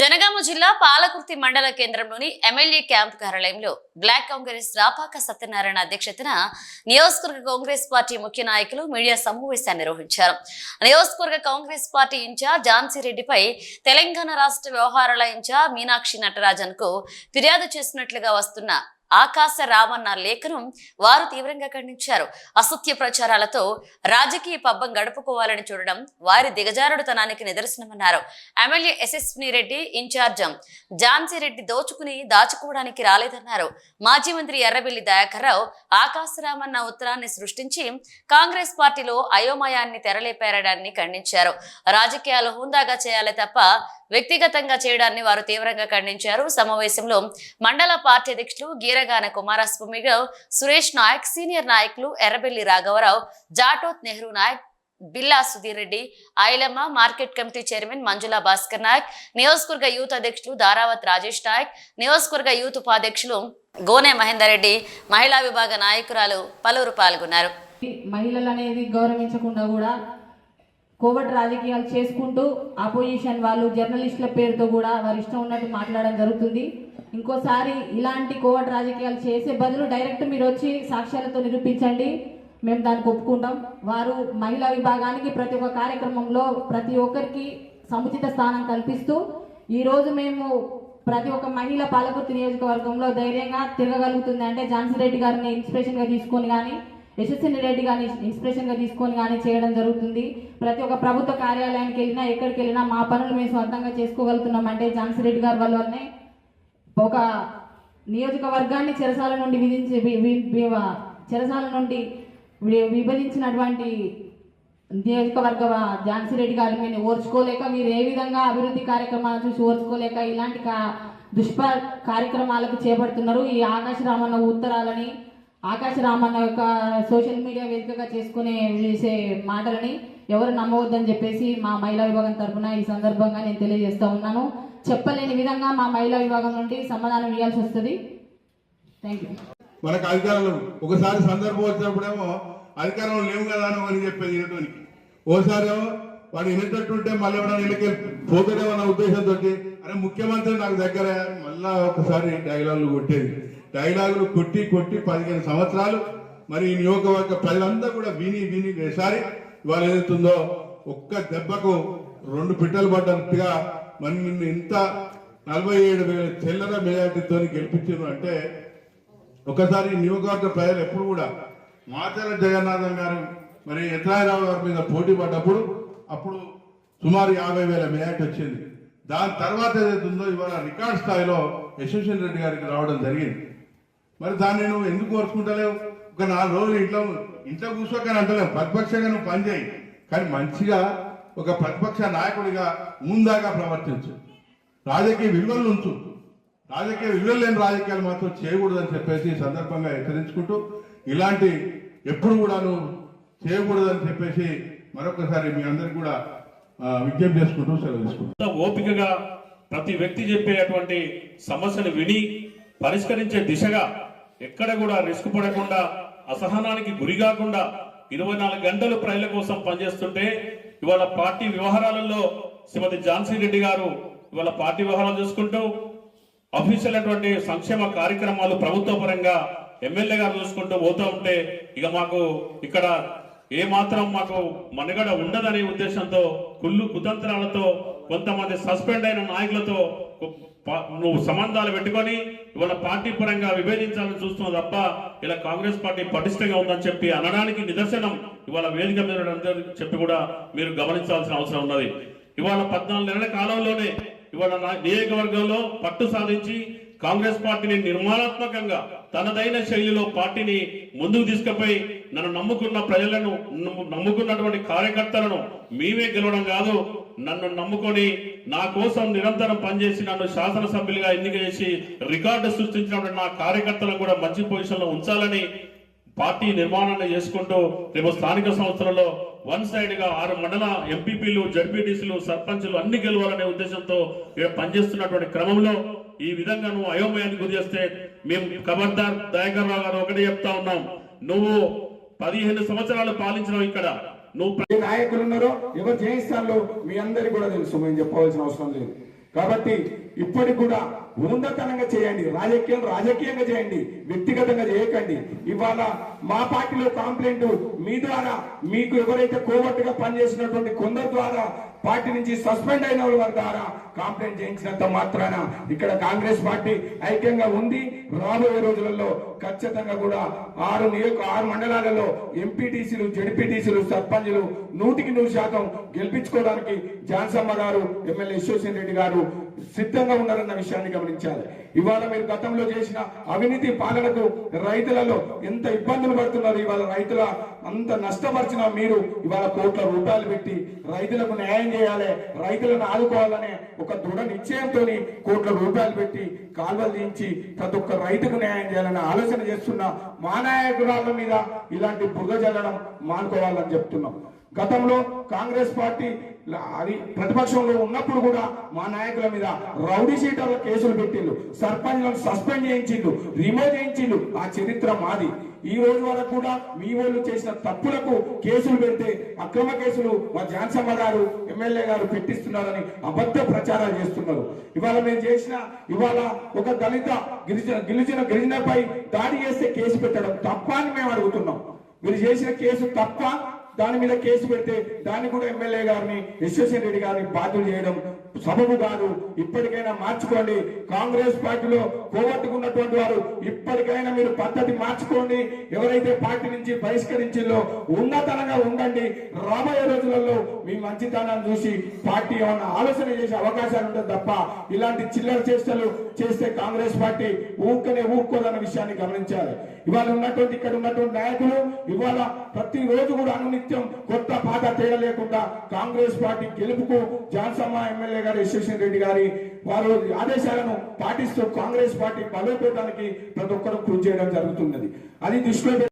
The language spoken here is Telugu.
జనగామ జిల్లా పాలకుర్తి మండల కేంద్రంలోని ఎమ్మెల్యే క్యాంప్ కార్యాలయంలో బ్లాక్ కాంగ్రెస్ రాపాక సత్యనారాయణ అధ్యక్షతన నియోజకవర్గ కాంగ్రెస్ పార్టీ ముఖ్య నాయకులు మీడియా సమావేశాన్ని నిర్వహించారు. నియోజకవర్గ కాంగ్రెస్ పార్టీ ఇన్ఛార్జ్ ఝాన్సీ రెడ్డిపై తెలంగాణ రాష్ట్ర వ్యవహారాల ఇన్ఛార్జ్ మీనాక్షి నటరాజన్ కు ఫిర్యాదు చేసినట్లుగా వస్తున్న ఆకాశ రామన్న లేఖను వారు తీవ్రంగా ఖండించారు. అసత్య ప్రచారాలతో రాజకీయ పబ్బం గడుపుకోవాలని చూడడం వారి దిగజారుడుతనానికి నిదర్శనమన్నారు. ఎమ్మెల్యే యశస్విని రెడ్డి ఇన్ఛార్జ్ ఝాన్సీ రెడ్డి దోచుకుని దాచుకోవడానికి రాలేదన్నారు. మాజీ మంత్రి ఎర్రబెల్లి దయాకర్ రావు ఆకాశ రామన్న ఉత్తరాన్ని సృష్టించి కాంగ్రెస్ పార్టీలో అయోమయాన్ని తెరలేపారడాన్ని ఖండించారు. రాజకీయాలు హుందాగా చేయాలి తప్ప వ్యక్తిగతంగా చేయడాన్ని వారు తీవ్రంగా ఖండించారు. సమావేశంలో మండల పార్టీ అధ్యక్షులు గీరగాన కుమారస్వామి గౌడ్, సురేష్ నాయక్, సీనియర్ నాయకులు ఎర్రబెల్లి రాఘవరావు, Jatoth Nehru Naik, Billa Sudheer Reddy, Ailamma, market committee chairman Manjula Bhaskar Naik, నియోజకవర్గ యూత్ అధ్యక్షులు దారావత్ రాజేష్ నాయక్, నియోజకవర్గ యూత్ ఉపాధ్యక్షులు గోనె మహేందర్ రెడ్డి, మహిళా విభాగ నాయకురాలు పలువురు పాల్గొన్నారు. మహిళలు అనేది గౌరవించకుండా కూడా కోవట్ రాజకీయాలు చేసుకుంటూ అపోజిషన్ వాళ్ళు జర్నలిస్టుల పేరుతో కూడా వారి ఇష్టం ఉన్నట్టు మాట్లాడడం జరుగుతుంది. ఇంకోసారి ఇలాంటి కోవట్ రాజకీయాలు చేసే బదులు డైరెక్ట్ మీరు వచ్చి సాక్ష్యాలతో నిరూపించండి, మేము దానికి ఒప్పుకుంటాం. వారు మహిళా విభాగానికి ప్రతి ఒక్క కార్యక్రమంలో ప్రతి ఒక్కరికి సముచిత స్థానం కల్పిస్తూ ఈరోజు మేము ప్రతి ఒక్క మహిళ పాలకుర్తి నియోజకవర్గంలో ధైర్యంగా తిరగగలుగుతుంది అంటే ఝాన్సీ రెడ్డి గారిని ఇన్స్పిరేషన్గా తీసుకొని కానీ యశస్విని రెడ్డి గారిని ఇన్స్పిరేషన్గా తీసుకొని కానీ చేయడం జరుగుతుంది. ప్రతి ఒక్క ప్రభుత్వ కార్యాలయానికి వెళ్ళినా ఎక్కడికి వెళ్ళినా మా పనులు మేము స్వంతంగా చేసుకోగలుగుతున్నాం అంటే ఝాన్సీ రెడ్డి గారి వల్లనే. ఒక నియోజకవర్గాన్ని చెరసాల నుండి విభజించినటువంటి నియోజకవర్గ ఝాన్సీ రెడ్డి గారి మీద ఓర్చుకోలేక మీరు ఏ విధంగా అభివృద్ధి కార్యక్రమాలు చూసి ఓర్చుకోలేక ఇలాంటి కార్యక్రమాలకు చేపడుతున్నారు. ఈ ఆకాశ రామన్న ఉత్తరాలని ఆకాశ రామన్న యొక్క సోషల్ మీడియా వేదికగా చేసే మాటలని ఎవరు నమ్మవద్దని చెప్పేసి మా మహిళా విభాగం తరఫున ఈ సందర్భంగా నేను తెలియజేస్తా ఉన్నాను. చెప్పలేని విధంగా మా మహిళా విభాగం నుండి సమాధానం ఇవ్వాల్సి వస్తుంది. Thank you. మనకు అధికారులు ఒకసారి సందర్భం వచ్చినప్పుడేమో అధికారంలో లేవు కదా అని చెప్పేది వినటానికి, ఓసారేమో వాడు వినేటట్టుంటే మళ్ళీ ఎవరైనా ఇళ్ళకి పోతాడేమన్న ఉద్దేశంతో అరే ముఖ్యమంత్రి నాకు దగ్గర మళ్ళా ఒకసారి డైలాగులు కొట్టేది. డైలాగులు కొట్టి 15 సంవత్సరాలు మరి ఈ నియోజకవర్గ ప్రజలంతా కూడా విని ఈసారి ఇవాళ ఏదైతుందో ఒక్క దెబ్బకు 2 పిట్టలు పడ్డట్టుగా మరి నిన్ను ఇంత 47,000 చిల్లర మెజార్టీతో గెలిపించారు అంటే ఒకసారి నియోజకవర్గ ప్రజలు ఎప్పుడు కూడా మాచర్ల జగన్నాథం గారు మరి ఎత్రాయరావు గారి మీద పోటీ పడ్డప్పుడు అప్పుడు సుమారు 50,000 మెజార్టీ వచ్చింది. దాని తర్వాత ఏదైతుందో ఇవాళ రికార్డ్ స్థాయిలో యశస్విని రెడ్డి గారికి రావడం జరిగింది. మరి దాన్ని నువ్వు ఎందుకు కోరుకుంటలేవు? ఒక 4 రోజులు ఇంట్లో కూర్చోకని అంటలేవు, ప్రతిపక్షంగా నువ్వు పనిచేయి, కానీ మంచిగా ఒక ప్రతిపక్ష నాయకుడిగా ముందాగా ప్రవర్తించు, రాజకీయ విలువలు ఉంచు. రాజకీయ విలువలు లేని రాజకీయాలు మాత్రం చేయకూడదని చెప్పేసి ఈ సందర్భంగా హెచ్చరించుకుంటూ ఇలాంటి ఎప్పుడు కూడా నువ్వు చేయకూడదని చెప్పేసి మరొకసారి మీ అందరికి కూడా విజ్ఞప్తి చేసుకుంటూ సెలవు తీసుకుంటూ ఓపికగా ప్రతి వ్యక్తి చెప్పేటువంటి సమస్యను విని పరిష్కరించే దిశగా ఎక్కడ కూడా రిస్క్ పడకుండా అసహనానికి గురి కాకుండా 24 గంటలు ప్రజల కోసం పనిచేస్తుంటే ఇవాళ పార్టీ వ్యవహారాలలో శ్రీమతి ఝాన్సీ రెడ్డి గారు ఇవాళ పార్టీ వ్యవహారాలు చూసుకుంటూ అఫీషియల్ అటువంటి సంక్షేమ కార్యక్రమాలు ప్రభుత్వ పరంగా ఎమ్మెల్యే గారు చూసుకుంటూ పోతూ ఉంటే ఇక మాకు ఇక్కడ ఏ మాత్రం మాకు మనుగడ ఉండదనే ఉద్దేశంతో కుళ్ళు కుతంత్రాలతో కొంతమంది సస్పెండ్ అయిన నాయకులతో నువ్వు సంబంధాలు పెట్టుకొని ఇవాళ పార్టీ పరంగా విభేదించాలని చూస్తున్నావు తప్ప ఇలా కాంగ్రెస్ పార్టీ పటిష్టంగా ఉందని చెప్పి అనడానికి నిదర్శనం ఇవాళ వేదిక మీద చెప్పి కూడా మీరు గమనించాల్సిన అవసరం ఉన్నది. ఇవాళ 14 నెలల కాలంలోనే ఇవాళ నియోజకవర్గంలో పట్టు సాధించి కాంగ్రెస్ పార్టీని నిర్మాణాత్మకంగా తనదైన శైలిలో పార్టీని ముందుకు తీసుకుపోయి నన్ను నమ్ముకున్న ప్రజలను నమ్ముకున్నటువంటి కార్యకర్తలను మేమే గెలవడం కాదు, నన్ను నమ్ముకొని నా కోసం నిరంతరం పనిచేసి నన్ను శాసనసభ్యులుగా ఎన్నిక చేసి రికార్డు సృష్టించినటువంటి నా కార్యకర్తలను కూడా మంచి పొజిషన్లో ఉంచాలని పార్టీ నిర్మాణాన్ని చేసుకుంటూ రేపు స్థానిక సంస్థలలో 1 సైడ్ గా 6 మండల ఎంపీపీలు, జడ్పీటీసీలు, సర్పంచులు అన్ని గెలవాలనే ఉద్దేశంతో పనిచేస్తున్నటువంటి క్రమంలో ఈ విధంగా నువ్వు అయోమయానికి గురి చేస్తే మేము ఖబర్దార్ దయాకర్ రావు గారు ఒకటే చెప్తా ఉన్నాం, నువ్వు 15 సంవత్సరాలు పాలించినావు ఇక్కడ, నువ్వు నాయకులు ఉన్నారో ఎవరు జయిస్తారో మీ అందరికీ కూడా తెలుసు, మేము చెప్పవలసిన అవసరం లేదు. కాబట్టి ఇప్పటికి కూడా ఉన్నతనంగా చేయండి, రాజకీయంగా చేయండి, వ్యక్తిగతంగా చేయకండి. ఇవాళ మా పార్టీలో కాంప్లైంట్ మీ ద్వారా, మీకు ఎవరైతే కోవర్టుగా పనిచేసినటువంటి కొందరు ద్వారా పార్టీ నుంచి సస్పెండ్ అయిన వారి ద్వారా కాంప్లైంట్ చేయించినంత మాత్రాన ఇక్కడ కాంగ్రెస్ పార్టీ ఐక్యంగా ఉంది. రాబోయే రోజులలో ఖచ్చితంగా కూడా 6 మండలాలలో ఎంపీటీసీలు, జడ్పీటీసీలు, సర్పంచులు 100% గెలిపించుకోవడానికి ఝాన్సమ్మ గారు, ఎమ్మెల్యే యశ్వంత్ రెడ్డి గారు సిద్ధంగా ఉన్నారన్న విషయాన్ని గమనించాలి. ఇవాళ మీరు గతంలో చేసిన అవినీతి పాలనకు రైతులలో ఎంత ఇబ్బందులు పడుతున్నారు. ఇవాళ రైతుల అంత నష్టపరిచిన మీరు ఇవాళ కోట్ల రూపాయలు పెట్టి రైతులకు న్యాయం చేయాలి, రైతులను ఆదుకోవాలనే ఒక దృఢ నిశ్చయంతో కోట్ల రూపాయలు పెట్టి కాల్వలు దించి ప్రతి ఒక్క రైతుకు న్యాయం చేయాలని ఆలోచన చేస్తున్న మా నాయకురాళ్ళ మీద ఇలాంటి బురద జల్లడం మానుకోవాలని చెప్తున్నాం. గతంలో కాంగ్రెస్ పార్టీ అది ప్రతిపక్షంలో ఉన్నప్పుడు కూడా మా నాయకుల మీద రౌడీ షీటర్ల కేసులు పెట్టిండు, సర్పంచ్లను సస్పెండ్ చేయించిండు, రిమూవ్ చేయించిండు. ఆ చరిత్ర మాది. ఈ రోజు వరకు కూడా మీ వాళ్ళు చేసిన తప్పులకు కేసులు పెడితే అక్రమ కేసులు మా ఝాన్సమ్మ గారు, ఎమ్మెల్యే గారు పెట్టిస్తున్నారని అబద్ధ ప్రచారాలు చేస్తున్నారు. ఇవాళ మేము చేసిన ఒక దళిత గిరిజనపై దాడి చేస్తే కేసు పెట్టడం తప్ప అని మేము అడుగుతున్నాం. మీరు చేసిన కేసు తప్ప, దాని మీద కేసు పెడితే దాన్ని కూడా ఎమ్మెల్యే గారిని, యశ్వంత్ రెడ్డి గారిని బాధ్యులు చేయడం సబబు కాదు. ఇప్పటికైనా మార్చుకోండి. కాంగ్రెస్ పార్టీలో పోగొట్టుకున్నటువంటి వారు ఇప్పటికైనా మీరు పద్ధతి మార్చుకోండి. ఎవరైతే పార్టీ నుంచి బహిష్కరించిందో ఉన్నతనంగా ఉండండి. రాబోయే రోజులలో మీ మంచితనాన్ని చూసి పార్టీ ఏమన్నా ఆలోచన చేసే అవకాశాలు ఉంటుంది తప్ప ఇలాంటి చిల్లర చేష్టలు చేస్తే కాంగ్రెస్ పార్టీ ఊరుకోదన్న విషయాన్ని గమనించాలి. ఇవాళ ఇక్కడ ఉన్నటువంటి నాయకులు ఇవాళ ప్రతిరోజు కూడా అనునిత్యం కొత్త పాత తేడా లేకుండా కాంగ్రెస్ పార్టీ గెలుపుకు ఝాన్సమ్మ ఎమ్మెల్యే గారు, యశ్వంత్ రెడ్డి గారి వారు ఆదేశాలను పాటిస్తూ కాంగ్రెస్ పార్టీ బలోపేతానికి ప్రతి ఒక్కరూ కృషి చేయడం జరుగుతున్నది. అది దృష్టిలో